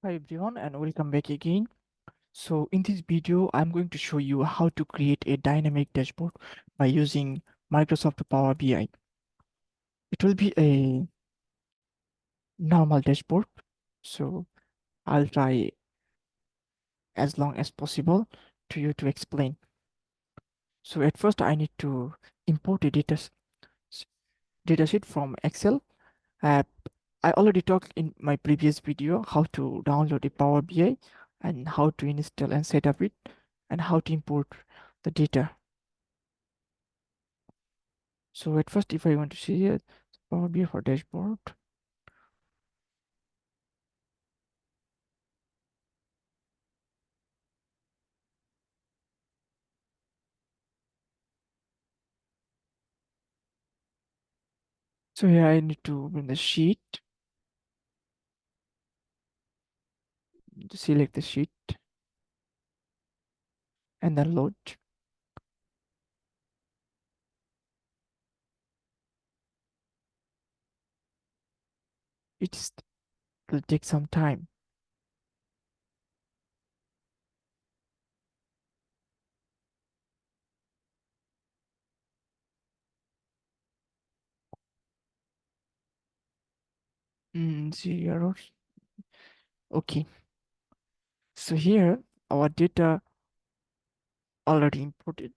Hi everyone and welcome back again. So in this video, I'm going to show you how to create a dynamic dashboard by using Microsoft Power BI. It will be a normal dashboard. So I'll try as long as possible to you to explain. So at first I need to import a datasheet from Excel. Uh, I already talked in my previous video how to download a Power BI and how to install and set up it and how to import the data. So at first, if I want to see it, Power BI for dashboard. So here I need to open the sheet, to select the sheet and then load. It will take some time. See errors. Okay. So here our data already imported.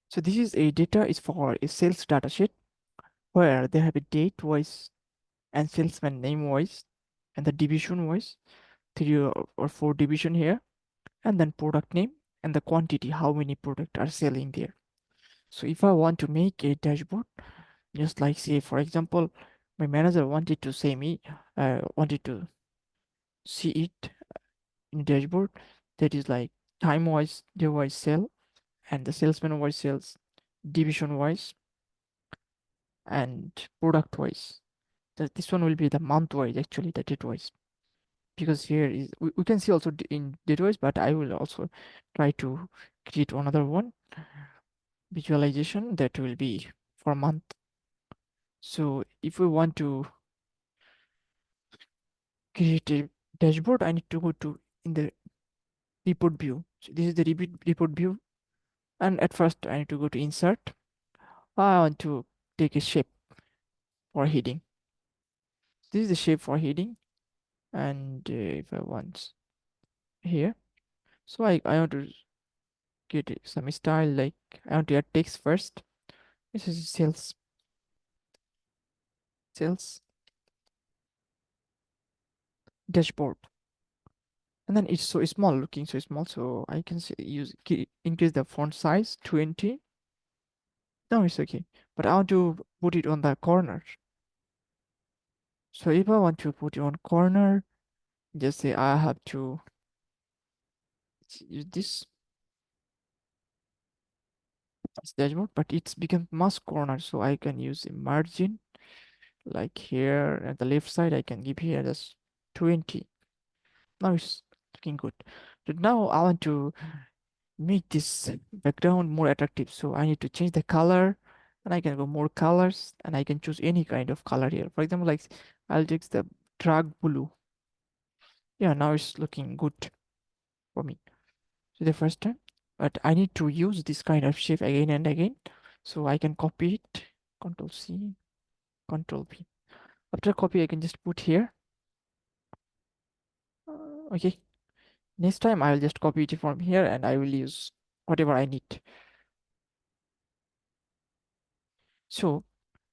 So this is a data is for a sales data sheet where they have a date wise and salesman name wise and the division wise, three or four division here, and then product name and the quantity, how many products are selling there. So if I want to make a dashboard, just like say for example, my manager wanted to say me, wanted to see it in dashboard that is like time wise, day wise sell, and the salesman wise sales, division wise, and product wise. This one will be the month wise actually, the date wise. Because here is we can see also in date wise, but I will also try to create another one visualization that will be for month. So if we want to create a dashboard, I need to go to in the report view. So this is the report view. And at first I need to go to insert. I want to take a shape for heading. This is the shape for heading. And if I want here, so I want to get some style like I want to add text first. This is sales dashboard. And then it's so small looking so small. So I can say increase the font size 20. No, it's okay. But I want to put it on the corner. So if I want to put it on corner, just say I have to use this dashboard, but it's become mask corner, so I can use a margin like here at the left side. I can give here just 20. Now it's looking good. So now I want to make this background more attractive, so I need to change the color, and I can go more colors, and I can choose any kind of color here. For example, like I'll take the dark blue. Yeah, now it's looking good for me. So the first time, but I need to use this kind of shape again and again, so I can copy it. Control C, Control V. After copy, I can just put here. Okay. Next time I will just copy it from here and I will use whatever I need. So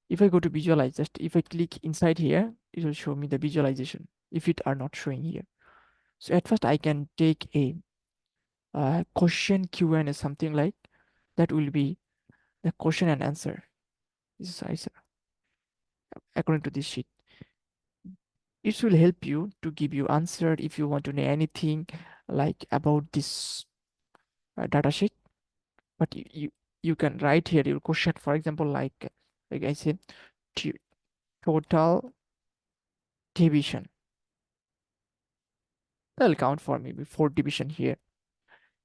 if I go to visualize, just if I click inside here, it will show me the visualization if it are not showing here. So at first I can take a question Q&A, something like that will be the question and answer. This is according to this sheet. It will help you to give you answer if you want to know anything like about this data sheet. But you can write here your question, for example, like I said, total division. That'll count for me before division here.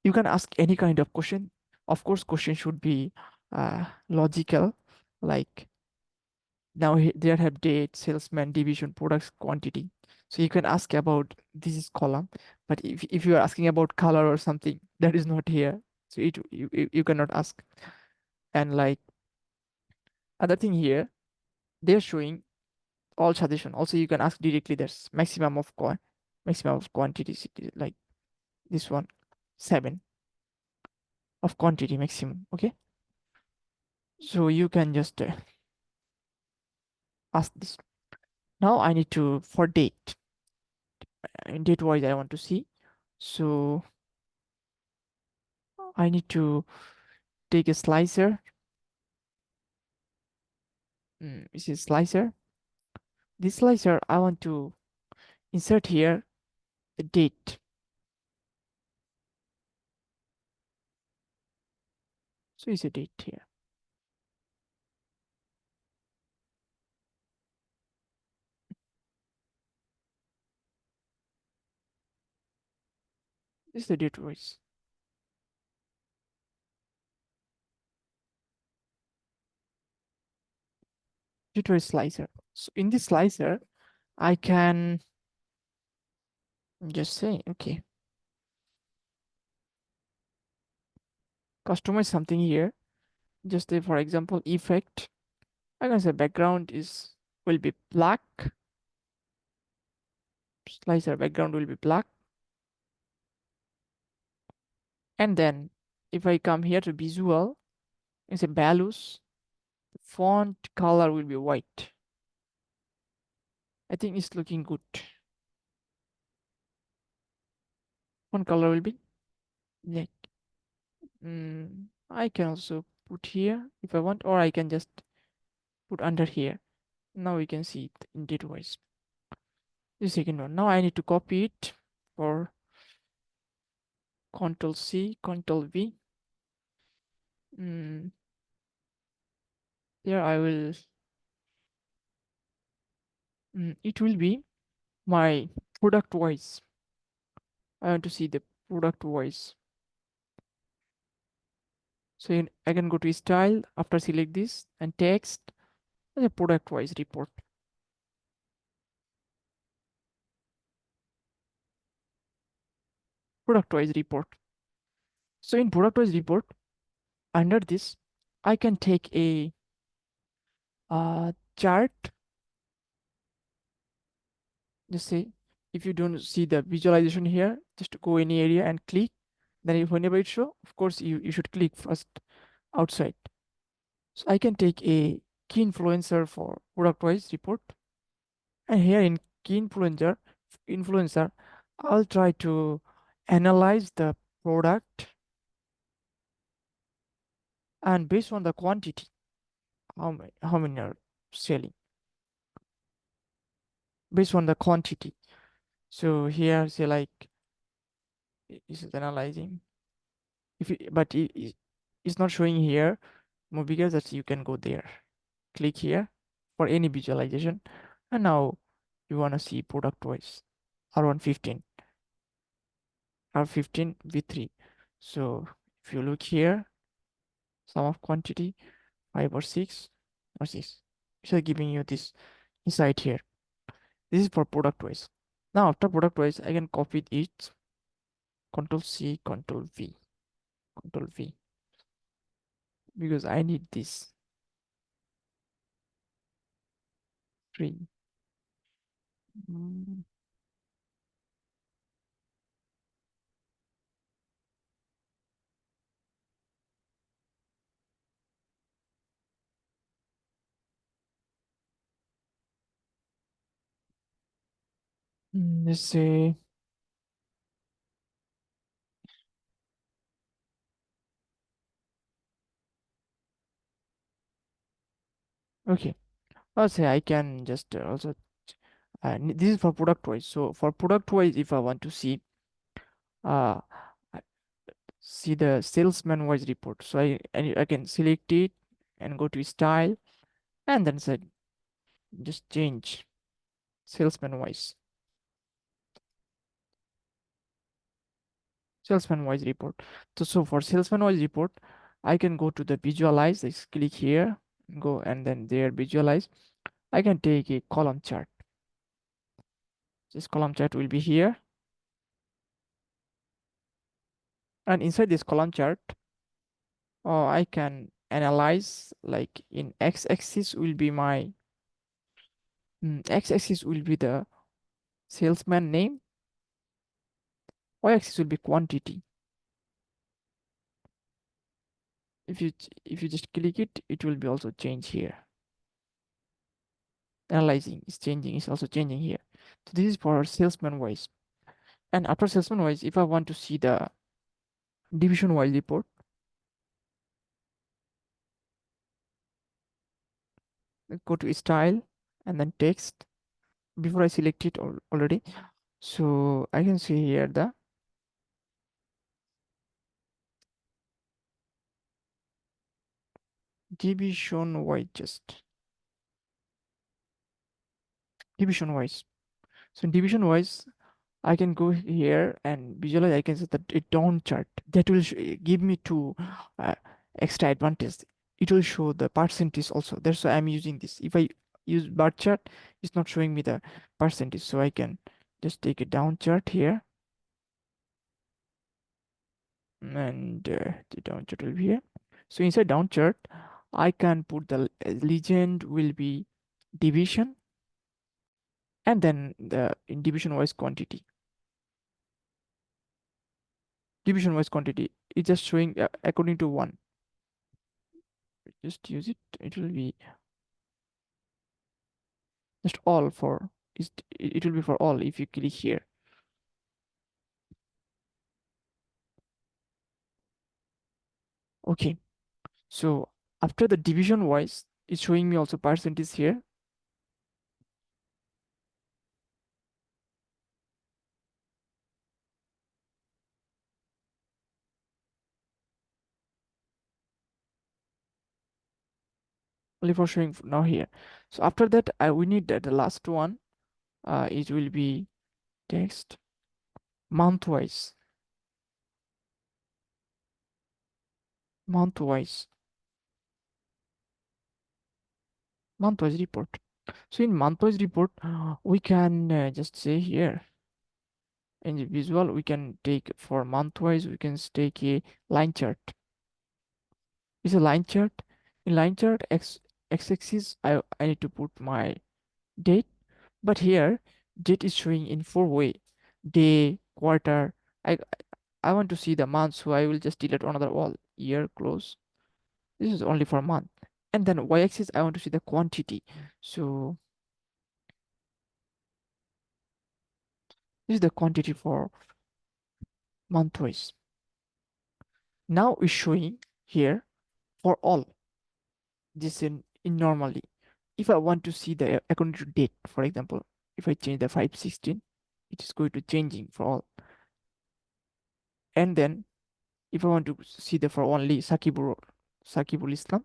You can ask any kind of question. Of course, question should be logical, like Now there have date, salesman, division, products, quantity. So you can ask about this is column, but if you are asking about color or something, that is not here. So you cannot ask. And like other thing here, they're showing all suggestion. Also, you can ask directly. There's maximum of quantities like this one, 7 of quantity maximum. Okay, so you can just ask this. Now I need to for date. In date wise, I want to see. So I need to take a slicer. This is slicer. This slicer, I want to insert here the date. So it's a date here. This is the date wise. Date wise slicer. So in this slicer, I can just say, okay, customize something here. Just say, for example, effect. I can say background will be black. Slicer background will be black. And then if I come here to visual, I say values, font color will be white. I think it's looking good. Font color will be like I can also put here if I want, or I can just put under here. Now we can see it in date wise. The second one. Now I need to copy it for Control C, Control V. Here I will. It will be my product wise. I want to see the product wise. So I can go to style after select this and text as a product wise report. Product wise report. So in product wise report, under this, I can take a chart. Just say if you don't see the visualization here, just go any area and click. Then if whenever it show, of course you should click first outside. So I can take a key influencer for product wise report. And here in key influencer, I'll try to analyze the product and based on the quantity, how many are selling based on the quantity. So here say like this is analyzing. It's not showing here more bigger that you can go there. Click here for any visualization. And now you want to see product wise R115, R15 V3. So if you look here, sum of quantity 5 or 6 or 6. So giving you this insight here. This is for product wise. Now after product wise, I can copy it. Control C, Control V, Control V. Because I need this 3. Mm, let's say okay. I'll say I can just also this is for product wise. So for product wise, if I want to see uh I- see the salesman wise report, so I can select it and go to style and then say just change salesman wise report. So for salesman wise report, I can go to the visualize. Just click here, go and then there visualize. I can take a column chart. This column chart will be here. And inside this column chart, I can analyze, like in x-axis will be my x-axis will be the salesman name, y-axis will be quantity. If you just click it, it will be also change here. Analyzing is changing, is also changing here. So this is for salesman wise. And after salesman wise, if I want to see the division wise report, go to style and then text. Before I select it already, so I can see here the division wise, just division wise. So in division wise, I can go here and visualize. I can see that a down chart that will give me two extra advantage. It will show the percentage also. That's why I'm using this. If I use bar chart, it's not showing me the percentage. So I can just take a down chart here, and the down chart will be here. So inside down chart, I can put the legend will be division, and then the in division wise quantity. Division wise quantity is just showing according to 1. Just use it. It will be just all for it will be for all if you click here. Okay, so after the division wise, it's showing me also percentage here. Only for showing now here. So after that, we need the last one. It will be text month wise. Month wise. Month wise report. So in month wise report, we can just say here in the visual, we can take for month wise, we can take a line chart. It's a line chart. In line chart, x-axis, I need to put my date, but here date is showing in 4 way: day, quarter. I I want to see the month, so I will just delete another wall. Year, close. This is only for month. And then y-axis, I want to see the quantity. So this is the quantity for month wise. Now it's showing here for all. This in normally. If I want to see the according to date, for example, if I change the 5/16, it is going to changing for all. And then if I want to see the for only Sakibul Islam,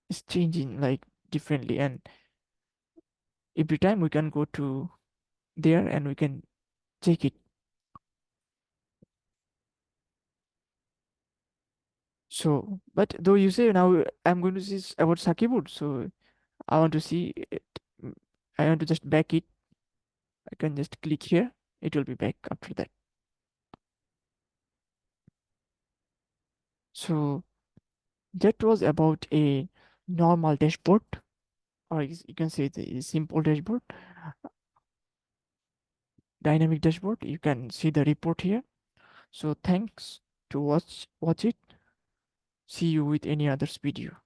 it's changing like differently. And every time we can go to there and we can check it. So, but though you say now I'm going to see about Sakibul, so I want to see it. I want to just back it. I can just click here. It will be back after that. So that was about a normal dashboard, or you can say the simple dashboard, dynamic dashboard. You can see the report here. So thanks to watch it. See you with any other video.